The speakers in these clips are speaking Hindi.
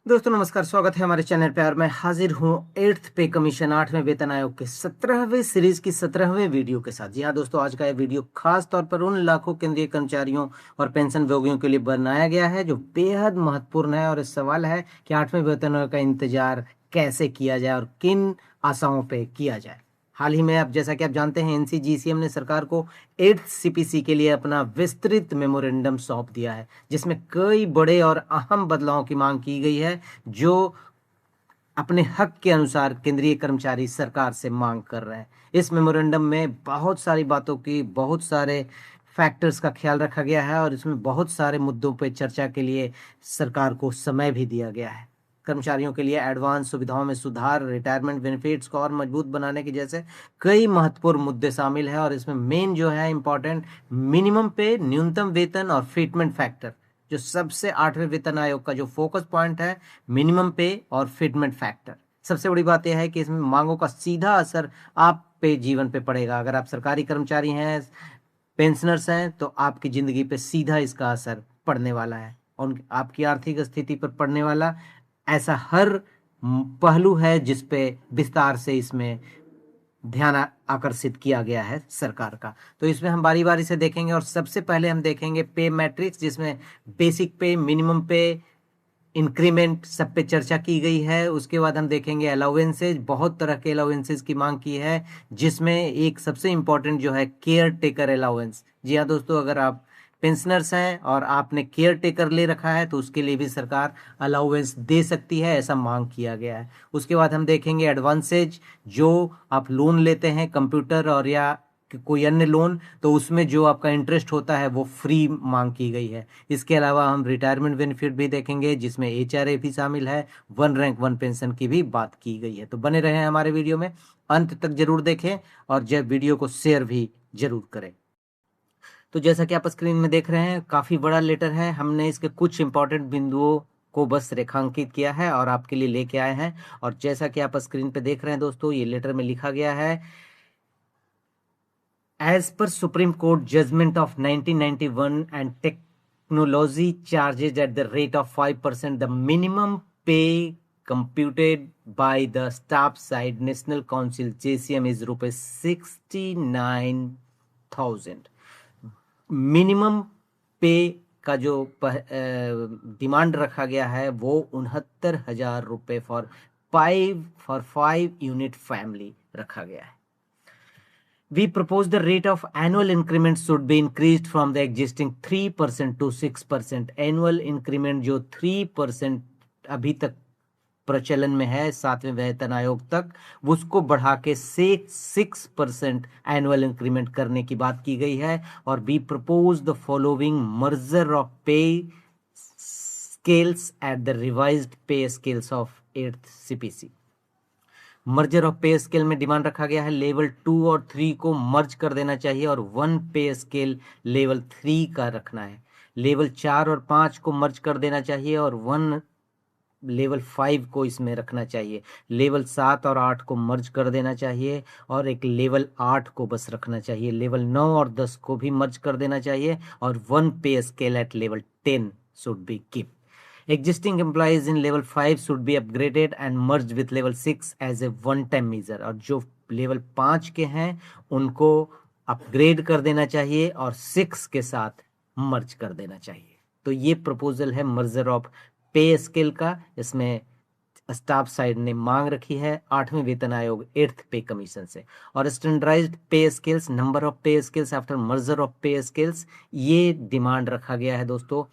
दोस्तों नमस्कार, स्वागत है हमारे चैनल पे और मैं हाजिर हूँ 8th पे कमीशन 8वें वेतन आयोग के 17वें सीरीज की 17वें वीडियो के साथ। जी हाँ दोस्तों, आज का यह वीडियो खास तौर पर उन लाखों केंद्रीय कर्मचारियों और पेंशन भोगियों के लिए बनाया गया है जो बेहद महत्वपूर्ण है। और इस सवाल है कि 8वें वेतन आयोग का इंतजार कैसे किया जाए और किन आशाओं पर किया जाए। हाल ही में आप जैसा कि आप जानते हैं, एनसीजीसीएम ने सरकार को 8th सीपीसी के लिए अपना विस्तृत मेमोरेंडम सौंप दिया है, जिसमें कई बड़े और अहम बदलावों की मांग की गई है जो अपने हक के अनुसार केंद्रीय कर्मचारी सरकार से मांग कर रहे हैं। इस मेमोरेंडम में बहुत सारी बातों की, बहुत सारे फैक्टर्स का ख्याल रखा गया है और इसमें बहुत सारे मुद्दों पर चर्चा के लिए सरकार को समय भी दिया गया है। कर्मचारियों के लिए एडवांस सुविधाओं में सुधार, रिटायरमेंट बेनिफिट्स को और मजबूत बनाने के जैसे कई महत्वपूर्ण मुद्दे शामिल हैं। और इसमें मेन जो है इम्पोर्टेंट, मिनिमम पे, न्यूनतम वेतन और फिटमेंट फैक्टर, जो सबसे 8वें वेतन आयोग का जो फोकस पॉइंट है, मिनिमम पे और फिटमेंट फैक्टर। सबसे बड़ी बात यह है कि इसमें मांगों का सीधा असर आप पे, जीवन पे पड़ेगा। अगर आप सरकारी कर्मचारी हैं, पेंशनर्स हैं, तो आपकी जिंदगी पे सीधा इसका असर पड़ने वाला है और आपकी आर्थिक स्थिति पर पड़ने वाला ऐसा हर पहलू है जिस पे विस्तार से इसमें ध्यान आकर्षित किया गया है सरकार का। तो इसमें हम बारी बारी से देखेंगे और सबसे पहले हम देखेंगे पे मैट्रिक्स, जिसमें बेसिक पे, मिनिमम पे, इंक्रीमेंट सब पे चर्चा की गई है। उसके बाद हम देखेंगे अलाउंसेज, बहुत तरह के अलाउंसेज की मांग की है, जिसमें एक सबसे इंपॉर्टेंट जो है केयर टेकर अलाउंस। जी हाँ दोस्तों, अगर आप पेंशनर्स हैं और आपने केयर टेकर ले रखा है तो उसके लिए भी सरकार अलाउंस दे सकती है, ऐसा मांग किया गया है। उसके बाद हम देखेंगे एडवांसेज, जो आप लोन लेते हैं कंप्यूटर और या कोई अन्य लोन, तो उसमें जो आपका इंटरेस्ट होता है वो फ्री मांग की गई है। इसके अलावा हम रिटायरमेंट बेनिफिट भी देखेंगे, जिसमें एचआरए भी शामिल है, वन रैंक वन पेंशन की भी बात की गई है। तो बने रहें हमारे वीडियो में, अंत तक जरूर देखें और जब वीडियो को शेयर भी जरूर करें। तो जैसा कि आप स्क्रीन में देख रहे हैं, काफी बड़ा लेटर है। हमने इसके कुछ इंपॉर्टेंट बिंदुओं को बस रेखांकित किया है और आपके लिए लेके आए हैं। और जैसा कि आप स्क्रीन पे देख रहे हैं दोस्तों, ये लेटर में लिखा गया है, As per Supreme Court judgment of 1991 and technology charges at the rate of 5%, the minimum pay computed by the staff side National Council JCM is rupees 69,000. Minimum पे का जो डिमांड रखा गया है वो 69,000 रुपये फॉर 5 यूनिट फैमिली रखा गया है। We propose the rate of annual increment should be increased from the existing 3% to 6%. Annual increment जो 3% अभी तक प्रचलन में है 7वें वेतन आयोग तक, उसको बढ़ा के 6% एनुअल इंक्रीमेंट करने की बात की गई है। और be propose the following merger of pay scales at the revised pay scales of 8th CPC. Merger of pay scale में डिमांड रखा गया है लेवल 2 और 3 को मर्ज कर देना चाहिए और 1 पे स्केल लेवल 3 का रखना है। लेवल 4 और 5 को मर्ज कर देना चाहिए और 1 लेवल 5 को इसमें रखना चाहिए। लेवल 7 और 8 को मर्ज कर देना चाहिए और एक लेवल 8 को बस रखना चाहिए। लेवल 9 और 10 को भी मर्ज कर देना चाहिए और 1 पे scale at level 10 should be keep. Existing employees in level 5 should be upgraded and merged with level 6 as a one time measure। और जो लेवल 5 के हैं उनको अपग्रेड कर देना चाहिए और 6 के साथ मर्ज कर देना चाहिए। तो ये प्रपोजल है मर्जर ऑफ पे स्केल का। इसमें स्टाफ साइड ने मांग रखी है 8वें वेतन आयोग 8th पे कमीशन से। और स्टैंडर्डाइज्ड पे scales, number of pay scales after merger of pay scales, ये डिमांड रखा गया है दोस्तों।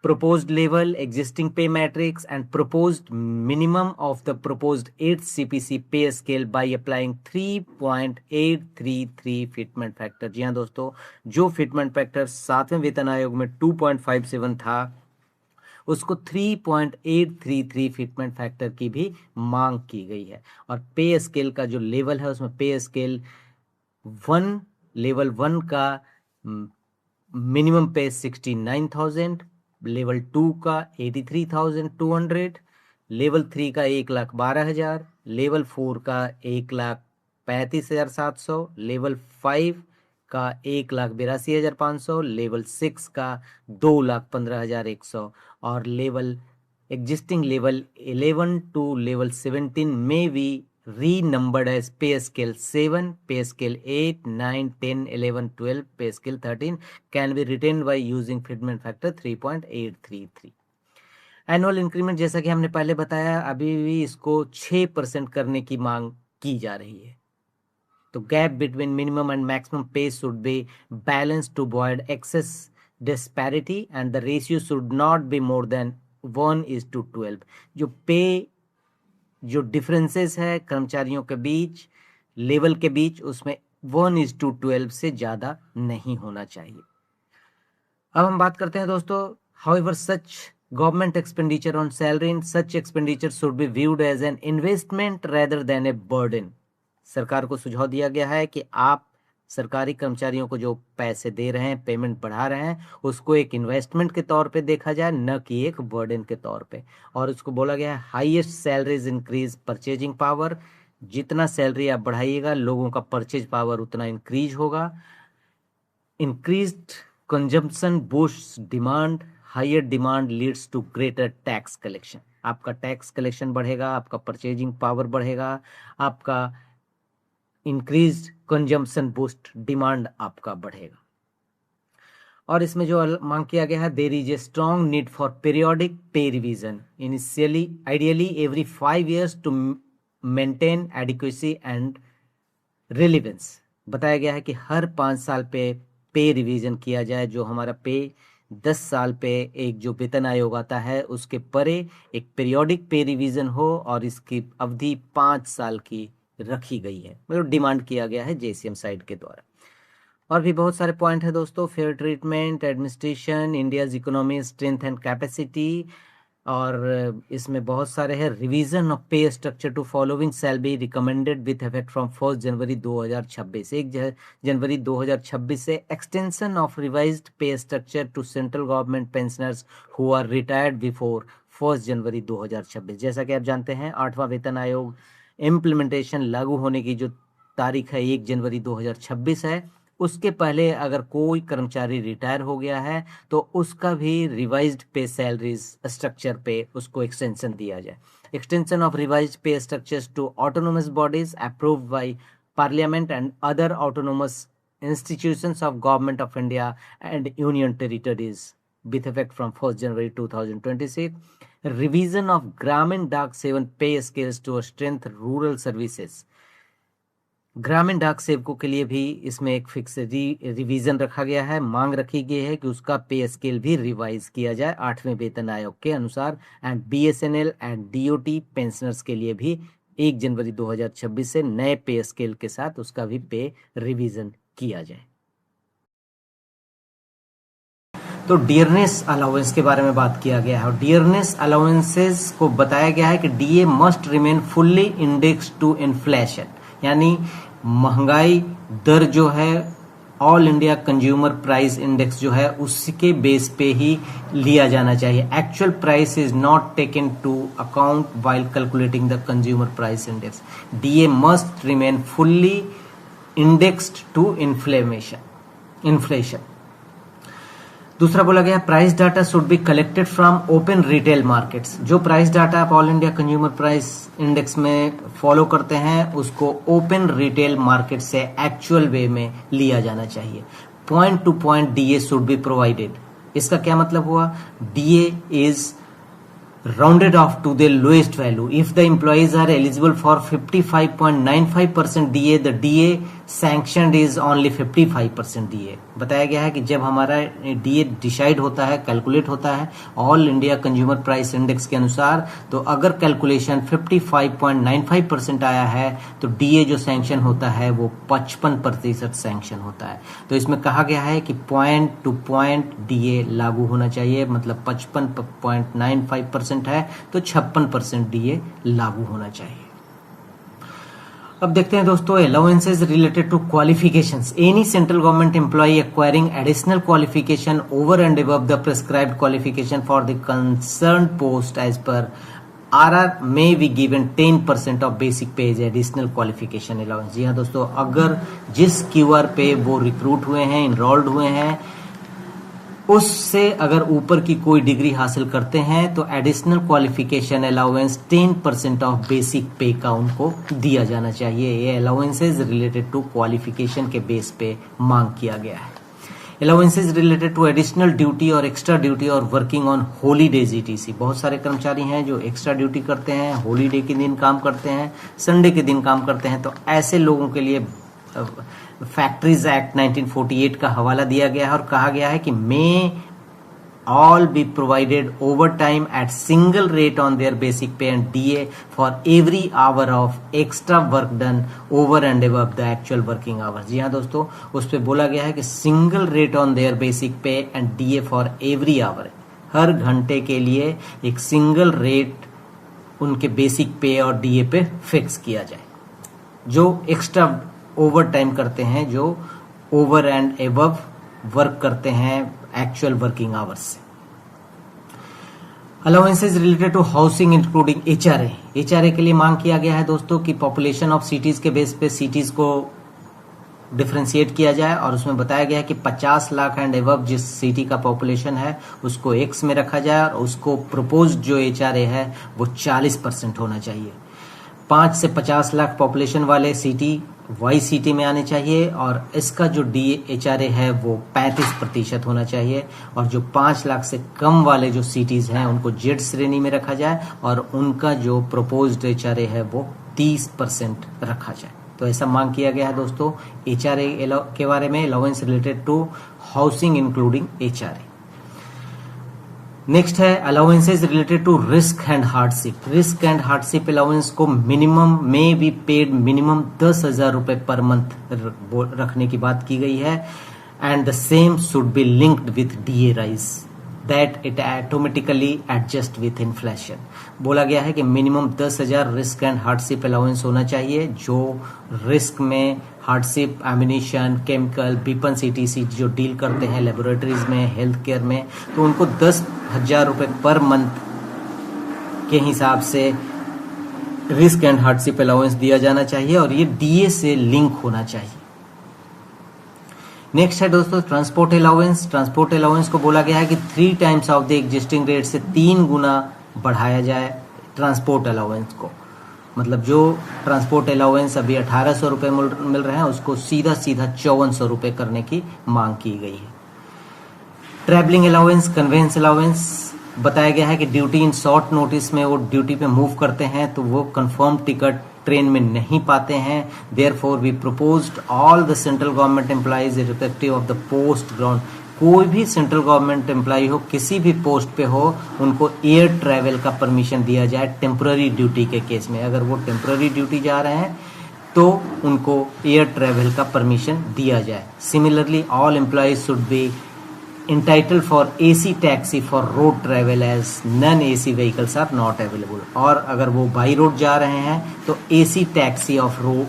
Proposed level, existing pay matrix and proposed minimum of the proposed 8th CPC pay scale by applying 3.833 fitment factor। जी हाँ दोस्तों, जो फिटमेंट फैक्टर 7वें वेतन आयोग में 2.57 था, उसको 3.833 फिटमेंट फैक्टर की भी मांग की गई है। और पे स्केल का जो लेवल है उसमें पे स्केल 1, लेवल 1 का मिनिमम पे 69,000, लेवल 2 का 83,200, लेवल 3 का 1,12,000, लेवल 4 का 1,35,700, लेवल 5 का 1,82,500, लेवल 6 का 2,15,100 और level existing level 11 to level 17 may be renumbered as pay scale 7, pay scale 8, 9, 10, 11, 12, pay scale 13 can be retained by using fitment factor 3.833। Annual increment जैसा कि हमने पहले बताया अभी भी इसको 6% करने की मांग की जा रही है। तो gap between minimum and maximum pay should be balance to avoid excess disparity and the ratio should not be more than 1:12। जो पे जो डिफरेंसेस है कर्मचारियों के बीच लेवल के बीच उसमें 1:12 से ज़्यादा नहीं होना चाहिए। अब हम बात करते हैं दोस्तों, however such government expenditure on salary in such expenditure should be viewed as an investment rather than a burden. सरकार को सुझाव दिया गया है कि आप सरकारी कर्मचारियों को जो पैसे दे रहे हैं, पेमेंट बढ़ा रहे हैं, उसको एक इन्वेस्टमेंट के तौर पे देखा जाए, न कि एक बर्डन के तौर पे। और उसको बोला गया है highest salaries increase purchasing power. जितना सैलरी आप बढ़ाइएगा लोगों का परचेज पावर उतना इंक्रीज होगा। Increased consumption boosts demand, higher demand leads to greater tax collection. आपका टैक्स कलेक्शन बढ़ेगा, आपका परचेजिंग पावर बढ़ेगा, आपका इंक्रीज कंजम्पशन बूस्ट डिमांड आपका बढ़ेगा। और इसमें जो मांग किया गया है there is a strong need for periodic pay revision initially ideally every 5 years to maintain adequacy and relevance. बताया गया है कि हर 5 साल पे रिवीजन किया जाए। जो हमारा पे 10 साल पे एक जो वेतन आयोग आता है उसके परे एक पीरियोडिक पे रिवीजन हो और इसकी अवधि 5 साल की रखी गई है, मतलब डिमांड किया गया है जेसीएम साइड के द्वारा। और भी बहुत सारे पॉइंट है दोस्तों, fair treatment, administration, India's economy strength and capacity, और इसमें बहुत सारे हैं। Revision of pay structure to following shall be recommended with effect from 1 जनवरी 2026। 1 जनवरी 2026 से extension of revised pay structure to central government pensioners who are retired before 1 जनवरी 2026। जैसा कि आप जानते हैं 8वां वेतन आयोग इम्प्लीमेंटेशन लागू होने की जो तारीख है 1 जनवरी 2026 है। उसके पहले अगर कोई कर्मचारी रिटायर हो गया है तो उसका भी रिवाइज्ड पे सैलरीज स्ट्रक्चर पे उसको एक्सटेंशन दिया जाए। Extension of revised pay structures to autonomous bodies approved by parliament and other autonomous institutions of government of India and union territories with effect from 1st January 2026. Revision of Gramin Dak Sevan pay scales to strengthen rural services. ग्रामीण डाक सेवकों के लिए भी इसमें एक फिक्स रिवीजन रखा गया है। मांग रखी गई है कि उसका पे स्केल भी रिवाइज किया जाए 8वें वेतन आयोग के अनुसार। And BSNL and DOT pensioners के लिए भी 1 जनवरी 2026 से नए पे स्केल के साथ उसका भी पे रिवीजन किया जाए। तो डियरनेस अलाउंस के बारे में बात किया गया है और डियरनेस अलाउंसेस को बताया गया है कि DA must remain fully index to inflation, यानी महंगाई दर जो है all India consumer price index जो है उसके बेस पे ही लिया जाना चाहिए। Actual price is not taken to account while calculating the consumer price index. DA must remain fully indexed to inflation. दूसरा बोला गया price data should be collected from open retail markets. जो प्राइस डाटा आप all India consumer price index में फॉलो करते हैं उसको ओपन रिटेल मार्केट से एक्चुअल वे में लिया जाना चाहिए। Point two point DA should be provided. इसका क्या मतलब हुआ? DA is rounded off to the lowest value. If the employees are eligible for 55.95% DA, the DA sanctioned is only 55% DA. बताया गया है कि जब हमारा DA डिसाइड होता है, कैलकुलेट होता है all India consumer price index के अनुसार, तो अगर कैलकुलेशन 55.95% आया है तो DA जो सैंक्शन होता है वो 55% सैंक्शन होता है। तो इसमें कहा गया है कि पॉइंट टू पॉइंट DA लागू होना चाहिए, मतलब 55.95% है तो 56% DA लागू होना चाहिए। अब देखते हैं दोस्तों allowances related to qualifications. Any central government employ acquiring additional qualification over and above the prescribed qualification for the concern post as per RR may be given 10% of basic pay as additional qualification allowance. जी हाँ दोस्तों, अगर जिस क्यूआर पे वो रिक्रूट हुए हैं, इनरोल्ड हुए हैं, उससे अगर ऊपर की कोई डिग्री हासिल करते हैं तो additional qualification allowance 10% of basic pay का उनको दिया जाना चाहिए। ये अलाउंसेज रिलेटेड टू क्वालिफिकेशन के बेस पे मांग किया गया है। Allowances related to additional duty और एक्स्ट्रा ड्यूटी और वर्किंग ऑन हॉलीडेज ETC। बहुत सारे कर्मचारी हैं जो एक्स्ट्रा ड्यूटी करते हैं, हॉलीडे के दिन काम करते हैं, संडे के दिन काम करते हैं, तो ऐसे लोगों के लिए फैक्ट्रीज एक्ट 1948 का हवाला दिया गया है और कहा गया है कि मे all be provided overtime at single rate on their basic pay and DA for every hour of extra work done over and above the actual working hours। जी हाँ दोस्तों, उस पे बोला गया है कि single rate on their basic pay and DA for every hour, हर घंटे के लिए एक सिंगल रेट उनके बेसिक पे और DA पे फिक्स किया जाए, जो एक्स्ट्रा ओवर टाइम करते हैं, जो ओवर एंड एबव वर्क करते हैं एक्चुअल वर्किंग आवर्स से। Allowances related to housing including HRA के लिए मांग किया गया है दोस्तों कि पॉपुलेशन ऑफ सिटीज के बेस पे सिटीज को डिफ्रेंशिएट किया जाए और उसमें बताया गया है कि 50 लाख एंड एबव जिस सिटी का पॉपुलेशन है उसको X में रखा जाए और उसको प्रपोज्ड जो HRA है वो 40% होना चाहिए। 5 से 50 लाख पॉपुलेशन वाले सिटी Y सिटी में आने चाहिए और इसका जो HRA है वो 35% होना चाहिए और जो 5 लाख से कम वाले जो सिटीज हैं उनको Z श्रेणी में रखा जाए और उनका जो प्रपोज्ड HRA है वो 30% रखा जाए। तो ऐसा मांग किया गया है दोस्तों HRA के बारे में, allowance related to housing including HRA। Next है allowances related to risk and hardship. Risk and hardship allowance को minimum may be paid minimum 10,000 रुपए पर मंथ रखने की बात की गई है and the same should be linked with DA rise that it automatically adjust with inflation. बोला गया है कि minimum 10,000 risk and hardship allowance होना चाहिए, जो रिस्क में hardship, ammunition, chemical, weapons ETC जो डील करते हैं लेबोरेटरीज में, हेल्थ केयर में, तो उनको 10,000 रुपए पर मंथ के हिसाब से रिस्क एंड हार्डशिप अलाउंस दिया जाना चाहिए और ये DA से लिंक होना चाहिए। नेक्स्ट है दोस्तों ट्रांसपोर्ट अलाउंस। ट्रांसपोर्ट अलाउंस को बोला गया है कि 3 times of the existing rate से 3 गुना बढ़ाया जाए ट्रांसपोर्ट अलाउंस को। मतलब जो ट्रांसपोर्ट अलाउंस अभी 1,800 रुपये मिल रहे हैं उसको सीधा 5400 रुपये करने की मांग की गई है। ट्रैवलिंग अलाउंस, कन्वेंस अलाउंस बताया गया है कि ड्यूटी इन शॉर्ट नोटिस में वो ड्यूटी पे मूव करते हैं तो वो कंफर्म टिकट ट्रेन में नहीं पाते हैं। Therefore we proposed all the central government employees irrespective of the post ground, कोई भी सेंट्रल गवर्नमेंट एम्प्लॉय हो, किसी भी पोस्ट पे हो, उनको एयर ट्रैवल का परमिशन दिया जाए टेम्पररी ड्यूटी के केस में। अगर वो टेम्पररी ड्यूटी जा रहे हैं तो उनको एयर ट्रैवल का परमिशन दिया जाए। Similarly all employees should be entitled for AC taxi for road travel as non-AC vehicles are not available। और अगर वो बाई रोड जा रहे हैं तो AC टैक्सी ऑफ रोड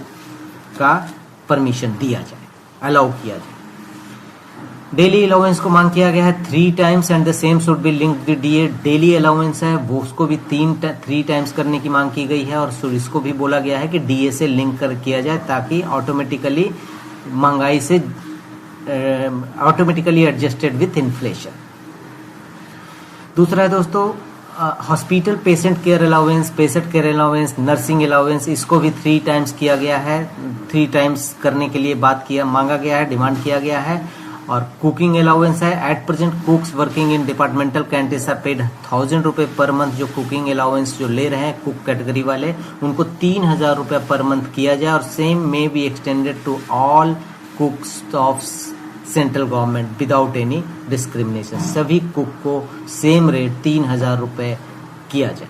का परमिशन दिया जाए, अलाउ किया जाए। डेली अलाउंस को मांग किया गया है 3 times and the same should be linked with DA। Daily allowance है वो उसको भी 3 टाइम्स करने की मांग की गई है और इसको भी बोला गया है कि DA से लिंक कर किया जाए ताकि ऑटोमेटिकली महंगाई से ऑटोमेटिकली एडजस्टेड विथ इन्फ्लेशन। दूसरा है दोस्तों hospital patient care allowance, patient care allowance, nursing allowance, इसको भी 3 टाइम्स किया गया है। 3 टाइम्स करने के लिए मांगा गया है, डिमांड किया गया है। और कुकिंग अलाउंस है, at present cooks working in departmental canteens are paid 1,000 रुपये पर मंथ। जो कुकिंग अलाउंस जो ले रहे हैं कुक कैटेगरी वाले उनको 3,000 रुपये पर मंथ किया जाए और same may be extended to all cooks of central government without any discrimination. सभी कुक को सेम रेट 3,000 रुपये किया जाए।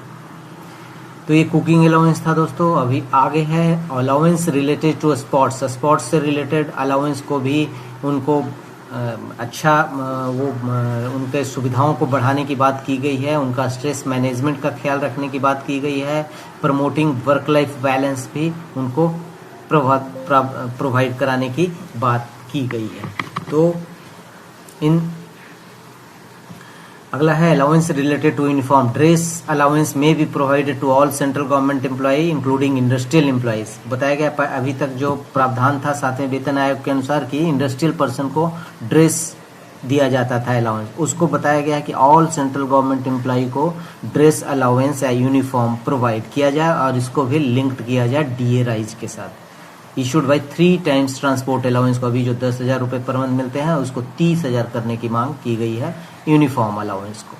तो ये कुकिंग अलाउंस था दोस्तों। अभी आगे है allowance related to sports. Sports से रिलेटेड अलाउंस को भी उनको उनके सुविधाओं को बढ़ाने की बात की गई है। उनका स्ट्रेस मैनेजमेंट का ख्याल रखने की बात की गई है। प्रमोटिंग वर्क लाइफ बैलेंस भी उनको प्रोवाइड कराने की बात की गई है। तो अगला है allowance related to uniform dress. Allowance may be provided to all central government employee including industrial employees. बताया गया अभी तक जो प्रावधान था 7वें वेतन आयोग के अनुसार कि इंडस्ट्रियल पर्सन को ड्रेस दिया जाता था अलाउंस, उसको बताया गया है कि ऑल सेंट्रल गवर्नमेंट एम्प्लॉय को ड्रेस अलाउंस या यूनिफॉर्म प्रोवाइड किया जाए और इसको भी लिंक्ड किया जाए डीए राइज के साथ। Issued by 3 times transport allowance को अभी जो 10,000 रुपये पर मंथ मिलते हैं उसको 30,000 करने की मांग की गई है यूनिफॉर्म अलाउंस को।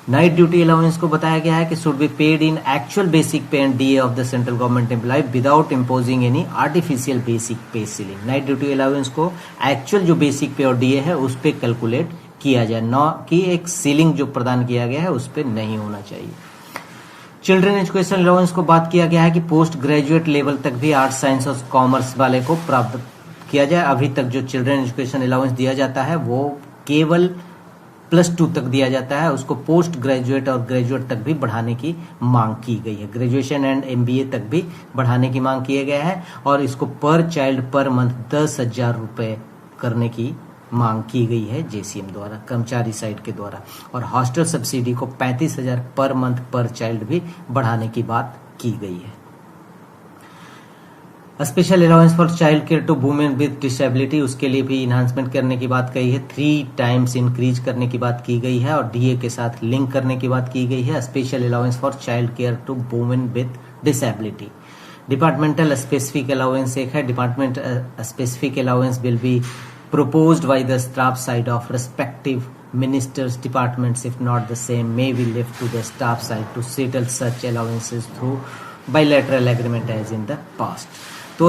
नाइट ड्यूटी अलाउंस को बताया गया है कि should be paid in actual basic pay and DA of the central government employee without imposing any artificial basic pay ceiling. Night duty allowance को एक्चुअल जो बेसिक पे और डीए है उस पर कैलकुलेट किया जाए, न कि एक सीलिंग जो प्रदान किया गया है उस पर नहीं होना चाहिए। चिल्ड्रन एजुकेशन अलाउंस को बात किया गया है कि पोस्ट ग्रेजुएट लेवल तक भी आर्ट्स साइंस और कॉमर्स वाले को प्राप्त किया जाए। अभी तक जो चिल्ड्रन एजुकेशन अलाउंस दिया जाता है वो केवल +2 तक दिया जाता है, उसको पोस्ट ग्रेजुएट और ग्रेजुएट तक भी बढ़ाने की मांग की गई है। ग्रेजुएशन एंड एमबीए तक भी बढ़ाने की मांग किए गए हैं और इसको पर चाइल्ड पर मंथ 10,000 रुपये करने की मांग की गई है जेसीएम द्वारा, कर्मचारी साइड के द्वारा। और हॉस्टल सब्सिडी को 35,000 पर मंथ पर चाइल्ड भी बढ़ाने की बात की गई है। Special allowance for child care to women with disability, उसके लिए भी इन्हांसमेंट करने की बात कही है, 3 टाइम्स इंक्रीज करने की बात की गई है और डीए के साथ लिंक करने की बात की गई है। Special allowance for child care to women with disability. Departmental specific allowance एक है, department specific allowance will be proposed by the staff side of respective ministers departments, if not the same may be left to the staff side to settle such allowances through bilateral agreement as in the past। तो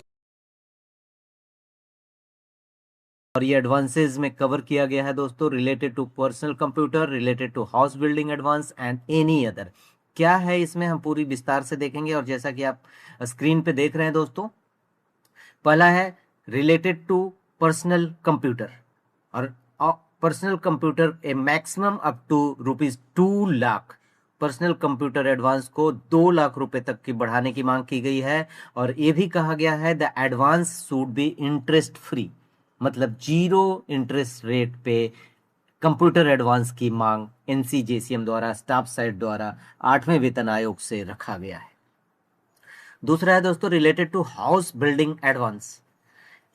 और ये एडवांसेस में कवर किया गया है दोस्तों, related to personal computer, related to house building advance and any other. क्या है इसमें हम पूरी विस्तार से देखेंगे और जैसा कि आप स्क्रीन पे देख रहे हैं दोस्तों, पहला है रिलेटेड टू पर्सनल कंप्यूटर और personal computer a maximum up to ₹2 lakh personal computer advance को 2 लाख रुपए तक की बढ़ाने की मांग की गई है। और ये भी कहा गया है the advance should be interest free, मतलब 0 इंटरेस्ट रेट पे कंप्यूटर एडवांस की मांग एनसीजेसीएम द्वारा स्टाफ साइड द्वारा 8वें वेतन आयोग से रखा गया है। दूसरा है दोस्तों related to house building advance.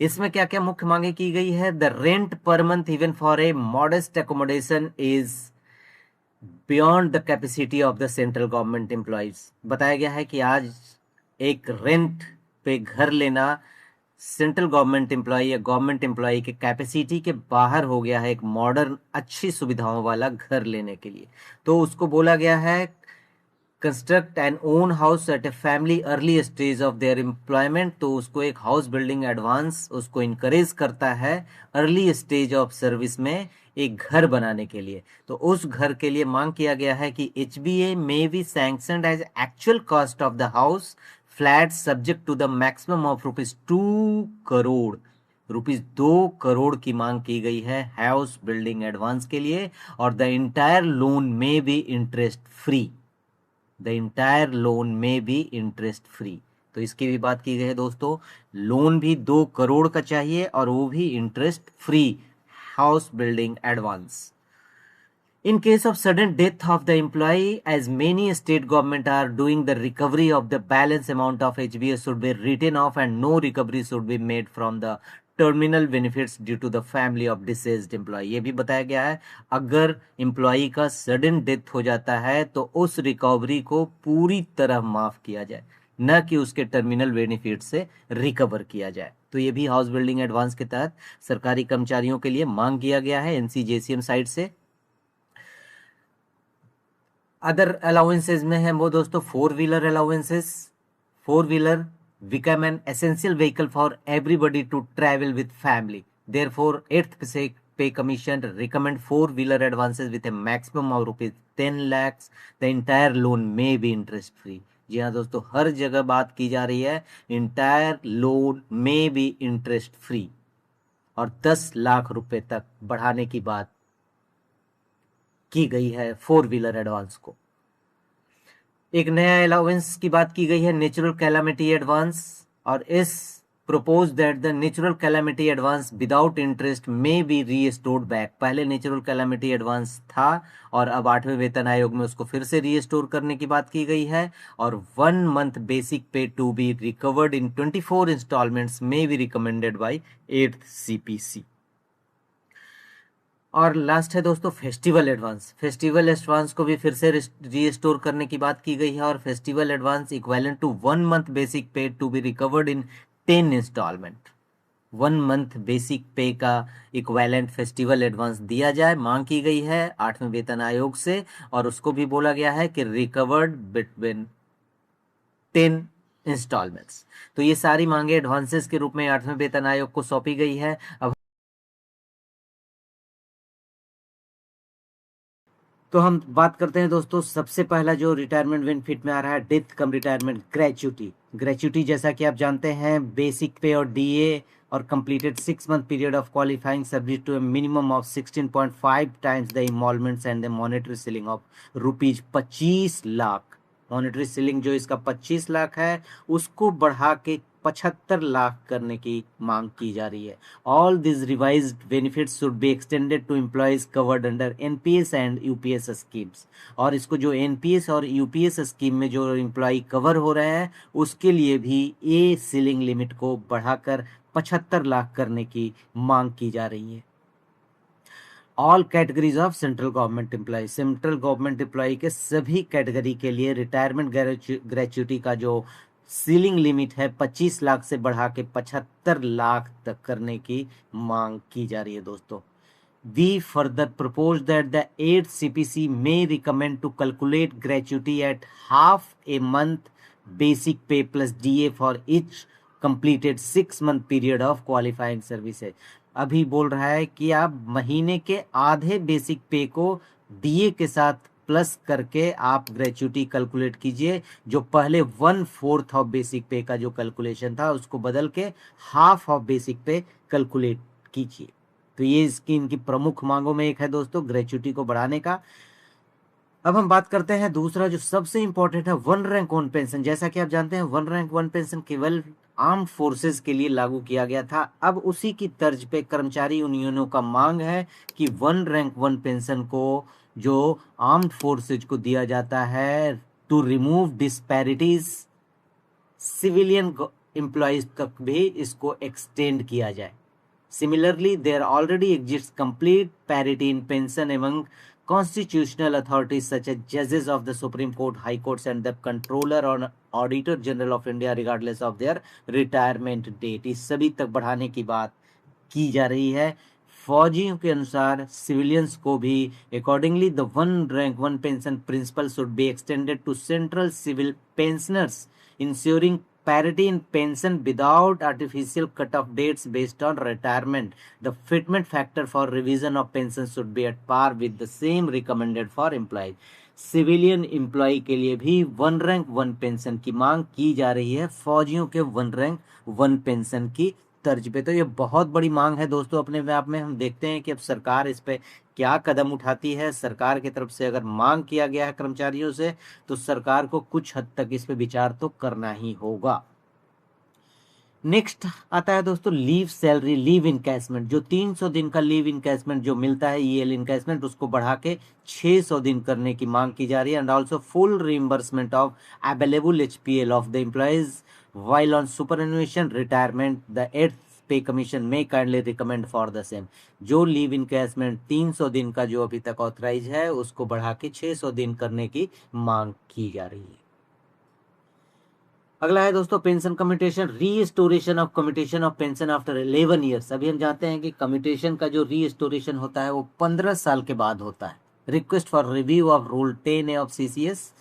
इसमें क्या क्या मुख्य मांगे की गई है, the rent per month even for a modest accommodation is beyond the capacity of the central government employees. बताया गया है कि आज एक रेंट पे घर लेना सेंट्रल गवर्नमेंट एम्प्लॉय या गवर्नमेंट एम्प्लॉय के कैपेसिटी के बाहर हो गया है, एक मॉडर्न अच्छी सुविधाओं वाला घर लेने के लिए। तो उसको बोला गया है construct an own house at a family early stage of their employment. तो उसको एक हाउस बिल्डिंग एडवांस उसको इनकरेज करता है अर्ली स्टेज ऑफ सर्विस में एक घर बनाने के लिए। तो उस घर के लिए मांग किया गया है कि HBA may be sanctioned as actual cost of the house flat subject to the maximum of ₹2 crore, ₹2 crore की मांग की गई है हाउस बिल्डिंग एडवांस के लिए। और the entire loan may be interest free, the entire loan may be interest free. तो इसकी भी बात की गई है दोस्तों, लोन भी 2 करोड़ का चाहिए और वो भी interest free house building advance. In case of sudden death of the employee, as many state government are doing, the recovery of the balance amount of HBA should be written off and no recovery should be made from the terminal benefits due to the family of deceased employee। ये भी बताया गया है अगर एम्प्लॉई का सडन डेथ हो जाता है तो उस रिकवरी को पूरी तरह माफ किया जाए, न कि उसके टर्मिनल बेनिफिट से रिकवर किया जाए। तो ये भी हाउस बिल्डिंग एडवांस के तहत सरकारी कर्मचारियों के लिए मांग किया गया है एनसीजेसीएम साइड से। अदर अलाउंसेज में है वो दोस्तों 4 wheeler allowances. 4 wheeler become an essential vehicle for everybody to travel with family. Therefore, 8th pay commission recommend 4 wheeler advances with a maximum of ₹10 lakhs. The entire loan may be interest free। जी हाँ दोस्तों, हर जगह बात की जा रही है इंटायर लोन में भी इंटरेस्ट फ्री और 10 लाख रुपए तक बढ़ाने की बात की गई है 4 व्हीलर एडवांस को। एक नया अलाउंस की बात की गई है नेचुरल कैलामिटी एडवांस, और इस propose that the natural calamity advance without interest में बी रीस्टोर्ड बैक। पहले नेचुरल कैलामिटी एडवांस था और अब 8वें वेतन आयोग में उसको फिर से रीस्टोर करने की बात की गई है। और 1 month basic pay to be recovered in 24 instalments may be recommended by 8th CPC। और लास्ट है दोस्तों फेस्टिवल एडवांस। फेस्टिवल एडवांस को भी फिर से रीस्टोर करने की बात की गई है, और festival advance equivalent to 1 month basic pay to be recovered in 10 instalment. 1 month basic pay का इक्विवेलेंट फेस्टिवल एडवांस दिया जाए, मांग की गई है 8वें वेतन आयोग से, और उसको भी बोला गया है कि रिकवर्ड बिटवीन 10 इंस्टॉलमेंट्स। तो ये सारी मांगे एडवांसेस के रूप में 8वें वेतन आयोग को सौंपी गई है। अब तो हम बात करते हैं दोस्तों, सबसे पहला जो रिटायरमेंट बेनिफिट में आ रहा है, डेथ कम रिटायरमेंट ग्रेच्युटी। ग्रेच्युटी जैसा कि आप जानते हैं, बेसिक पे और डीए और completed 6 month period of qualifying subject to a minimum of 16.5 times the involvements and the monetary ceiling of ₹25 lakh. Monetary ceiling जो इसका 25 लाख है, उसको बढ़ा के 75 लाख करने की मांग की जा रही है। All these revised benefits should be extended to employees covered under NPS and UPS schemes। और इसको जो NPS और UPS स्कीम में जो एम्प्लॉय कवर हो रहे हैं, उसके लिए भी ये सीलिंग लिमिट को बढ़ाकर 75 लाख करने की मांग की जा रही है। All categories of central government employ, central government employ के सभी कैटेगरी के लिए रिटायरमेंट ग्रेच्युटी का जो सीलिंग लिमिट है 25 लाख से बढ़ा के 75 लाख तक करने की मांग की जा रही है दोस्तों। We further propose that the 8th CPC may recommend to calculate gratuity at half a month basic pay plus DA for each completed 6 month period of qualifying services। अभी बोल रहा है कि आप महीने के आधे बेसिक पे को डीए के साथ प्लस करके आप ग्रेच्युटी कैलकुलेट कीजिए। जो पहले 1/4 ऑफ बेसिक पे का जो कैलकुलेशन था, उसको बदल के हाफ ऑफ बेसिक पे कैलकुलेट कीजिए। तो ये इसकी इनकी प्रमुख मांगों में एक है दोस्तों, ग्रेच्युटी को बढ़ाने का। अब हम बात करते हैं दूसरा जो सबसे इंपॉर्टेंट है, 1 रैंक 1 पेंशन। जैसा कि आप जानते हैं, 1 रैंक 1 पेंशन केवल आर्म्ड फोर्सेस के लिए लागू किया गया था। अब उसी की तर्ज पे कर्मचारी यूनियनों का मांग है कि 1 रैंक 1 पेंशन को जो आर्म्ड फोर्सेज को दिया जाता है, to remove disparities, civilian employees तक भी इसको एक्सटेंड किया जाए। Similarly, there already exists complete parity in pension among constitutional authorities such as judges of the Supreme Court, High Courts, and the Controller or Auditor General of India, regardless of their retirement date। इस सभी तक बढ़ाने की बात की जा रही है। फौजियों के अनुसार सिविलियंस को भी accordingly the 1 rank 1 pension principle should be extended to central civil pensioners, ensuring parity in pension without artificial cut-off dates based on retirement। The fitment factor for revision of pension should be at par with the same recommended for employees। Civilian employ के लिए भी 1 रैंक 1 पेंशन की मांग की जा रही है, फौजियों के 1 रैंक 1 पेंशन की तर्ज पे। तो ये बहुत बड़ी मांग है दोस्तों अपने आप में। हम देखते हैं कि अब सरकार इस पे क्या कदम उठाती है। सरकार की तरफ से अगर मांग किया गया है कर्मचारियों से, तो सरकार को कुछ हद तक इस पे विचार तो करना ही होगा। नेक्स्ट आता है दोस्तों लीव सैलरी, लीव इनकैशमेंट। जो 300 दिन का लीव इनकैशमेंट जो मिलता है, ईएल इनकैशमेंट, उसको बढ़ा के 600 दिन करने की मांग की जा रही है। And also full reimbursement of available HPL of the employees while on superannuation retirement, the 8th पे कमीशन में kindly recommend for the same. जो लीव इनकैशमेंट 300 दिन का जो अभी तक ऑथराइज है, उसको बढ़ा के 600 दिन करने की मांग की जा रही है। अगला है दोस्तों pension commutation, restoration of commutation of pension after 11 years. अभी हम जानते हैं कि कम्यूटेशन का जो रीस्टोरेशन होता है वो 15 साल के बाद होता है। Request for review of rule 10A of CCS,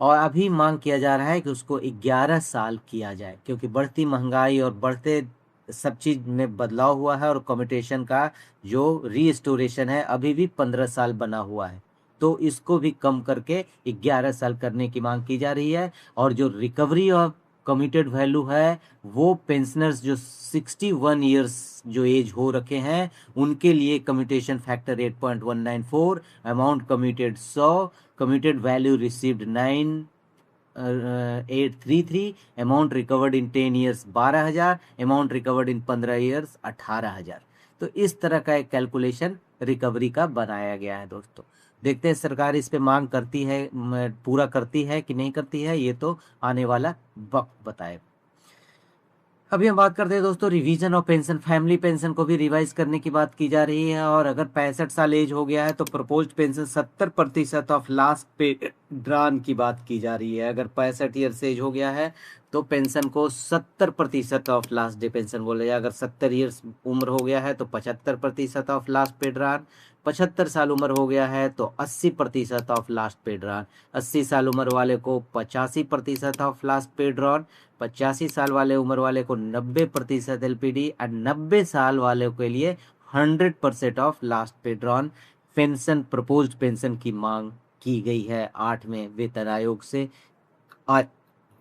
और अभी मांग किया जा रहा है कि उसको 11 साल किया जाए, क्योंकि बढ़ती महंगाई और बढ़ते सब चीज में बदलाव हुआ है, और कम्यूटेशन का जो रीस्टोरेशन है अभी भी 15 साल बना हुआ है। तो इसको भी कम करके 11 साल करने की मांग की जा रही है। और जो रिकवरी ऑफ कमिटेड वैल्यू है, वो पेंशनर्स जो 61 ईयर्स जो एज हो रखे हैं, उनके लिए commutation factor 8.194, amount commuted 100, commuted value received 9,833, amount recovered in 10 years 12,000, amount recovered in 15 years 18,000। तो इस तरह का एक कैलकुलेशन रिकवरी का बनाया गया है दोस्तों। देखते हैं सरकार इस पे मांग करती है, पूरा करती है कि नहीं करती है, ये तो आने वाला वक्त बताए। अभी हम बात करते हैं दोस्तों revision of pension. Family pension को भी रिवाइज करने की बात की जा रही है, और अगर 65 साल एज हो गया है तो प्रपोज्ड पेंशन 70% ऑफ लास्ट पे ड्रान की बात की जा रही है। अगर 65 ईयर्स एज हो गया है तो पेंशन को 70% ऑफ लास्ट डे पेंशन बोले जाए। अगर 70 ईयर्स उम्र हो गया है तो 75% ऑफ लास्ट पे ड्रान। 75 साल उम्र हो गया है तो 80% ऑफ लास्ट पे ड्रान। 80 साल उम्र वाले को 85% ऑफ लास्ट पे ड्रॉन। 85 साल वाले उम्र वाले को 90% एलपीडी, और 90 साल वाले के लिए 100% ऑफ लास्ट पे ड्रॉन पेंशन प्रपोज्ड पेंशन की मांग की गई है 8वें वेतन आयोग से, और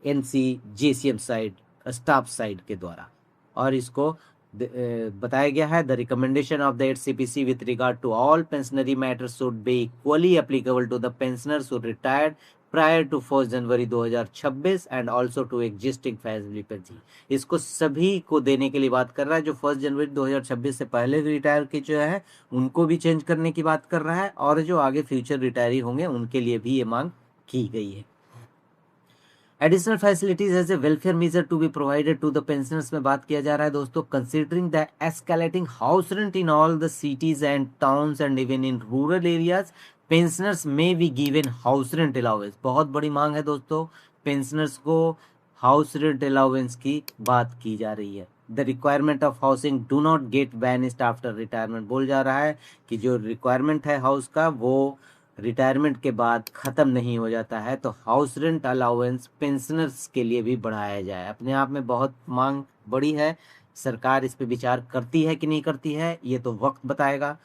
NC JCM side staff side के द्वारा। और इसको बताया गया है the recommendation of the HCPC with regard to all pensionary matters should be equally applicable to the pensioners who retired prior to 1 January 2026 and also to existing family pension. इसको सभी को देने के लिए बात कर रहा है। जो 1 जनवरी 2026 से पहले रिटायर के जो है उनको भी चेंज करने की बात कर रहा है, और जो आगे फ्यूचर रिटायरी होंगे उनके लिए भी ये मांग की गई है। Additional facilities as a welfare measure to be provided to the pensioners में बात किया जा रहा है दोस्तों। Considering the escalating house rent in all the cities and towns and even in rural areas, pensioners may be given house rent allowance. बहुत बड़ी मांग है दोस्तों, पेंशनर्स को हाउस रेंट अलाउंस की बात की जा रही है। The requirement of housing do not gate vanished after retirement. बोल जा रहा है कि जो रिक्वायरमेंट है हाउस का वो रिटायरमेंट के बाद ख़त्म नहीं हो जाता है, तो हाउस रेंट अलाउंस पेंशनर्स के लिए भी बढ़ाया जाए। अपने आप में बहुत मांग बड़ी है, सरकार इस पे विचार करती है कि नहीं करती है ये तो वक्त बताएगा।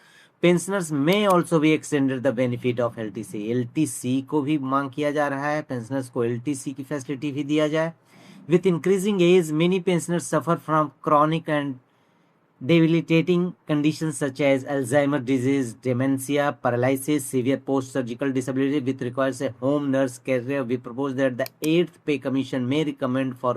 पेंशनर्स में ऑल्सो भी extended the benefit of LTC. LTC को भी मांग किया जा रहा है, पेंशनर्स को एलटीसी की फैसिलिटी भी दिया जाए। With increasing age many pensioners suffer from chronic and debilitating conditions such as Alzheimer's disease, dementia, paralysis, severe post-surgical disability, which requires a home nurse caregiver. We propose that the 8th Pay Commission may recommend for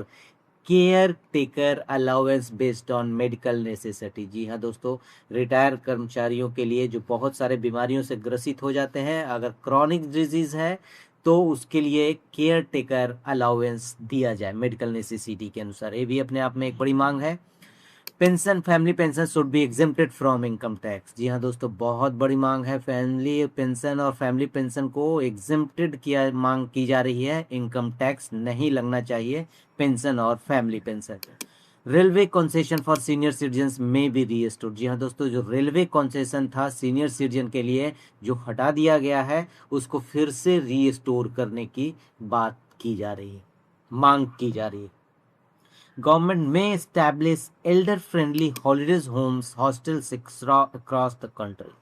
caretaker allowance based on medical necessity। जी हाँ दोस्तों, रिटायर कर्मचारियों के लिए जो बहुत सारे बीमारियों से ग्रसित हो जाते हैं, अगर क्रॉनिक डिजीज है तो उसके लिए केयर टेकर अलाउंस दिया जाए मेडिकल नेसेसिटी के अनुसार। ये भी अपने आप में एक बड़ी मांग है। Pension family pension should be exempted from income tax. जी हाँ दोस्तों, बहुत बड़ी मांग है। फैमिली पेंशन और फैमिली पेंशन को एग्जेम्प्टेड किया मांग की जा रही है, इनकम टैक्स नहीं लगना चाहिए पेंशन और family pension. Railway concession for senior citizens में भी रीस्टोर। जी हाँ दोस्तों, जो रेलवे कंसेशन था सीनियर सिटीजन के लिए जो हटा दिया गया है उसको फिर से रीस्टोर करने की बात की जा रही है, मांग की जा रही है। Government may establish elder-friendly holidays homes, hostels across the country।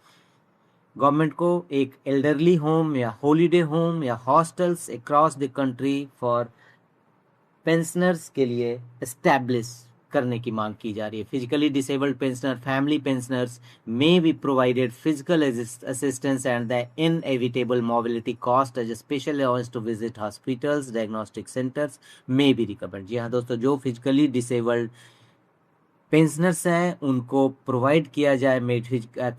Government को एक एल्डरली होम या हॉलीडे होम या hostels across the country for pensioners के लिए एस्टैब्लिश करने की मांग की जा रही है। Physically disabled pensioner family pensioners may be provided physical assistance and the inevitable mobility cost as special allowance to visit hospitals diagnostic centres may be recommend. जी हाँ दोस्तों, जो फिजिकली डिसेबल्ड पेंशनर्स हैं उनको प्रोवाइड किया जाए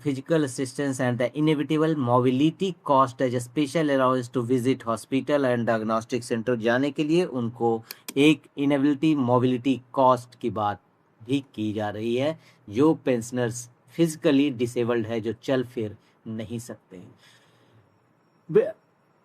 physical assistance and the inevitable mobility cost as special allowance to visit hospital and diagnostic centre जाने के लिए उनको एक इनएबिलिटी मोबिलिटी कॉस्ट की बात भी की जा रही है, जो पेंशनर्स फिजिकली डिसेबल्ड है, जो चल फिर नहीं सकते।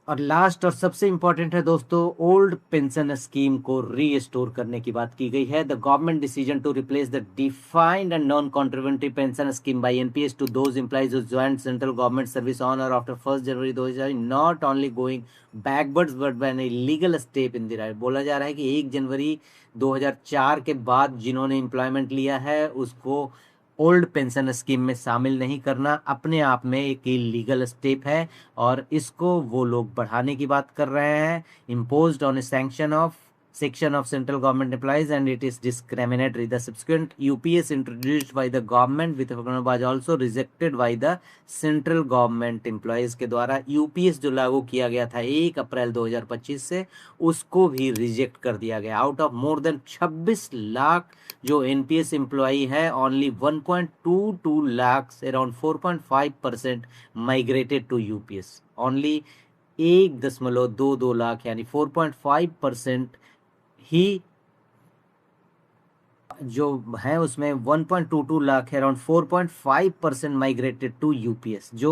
और लास्ट और सबसे इंपॉर्टेंट है दोस्तों, ओल्ड पेंशन स्कीम को रीस्टोर करने की बात की गई है। The government decision to replace the defined and non contributory pension scheme by NPS to those employees who joined central government service on or after 1 January 2000 not only going backwards but an illegal step in the right. बोला जा रहा है कि 1 जनवरी 2004 के बाद जिन्होंने एम्प्लॉयमेंट लिया है उसको ओल्ड पेंशन स्कीम में शामिल नहीं करना अपने आप में एक इलीगल स्टेप है, और इसको वो लोग बढ़ाने की बात कर रहे हैं। Imposed on A sanction of section of central government employees and it is discriminatory. The subsequent UPS introduced by the government with was also rejected by the central government employees के द्वारा। UPS जो लागू किया गया था 1 अप्रैल 2025 से, उसको भी रिजेक्ट कर दिया गया। Out of more than 26 lakh जो NPS एम्प्लॉई है, only 1.22 lakh around 4.5% migrated to UPS। Only 1.22 lakh यानी 4.5% ही जो है उसमें 1.22 लाख है, अराउंड 4.5% माइग्रेटेड टू यूपीएस, जो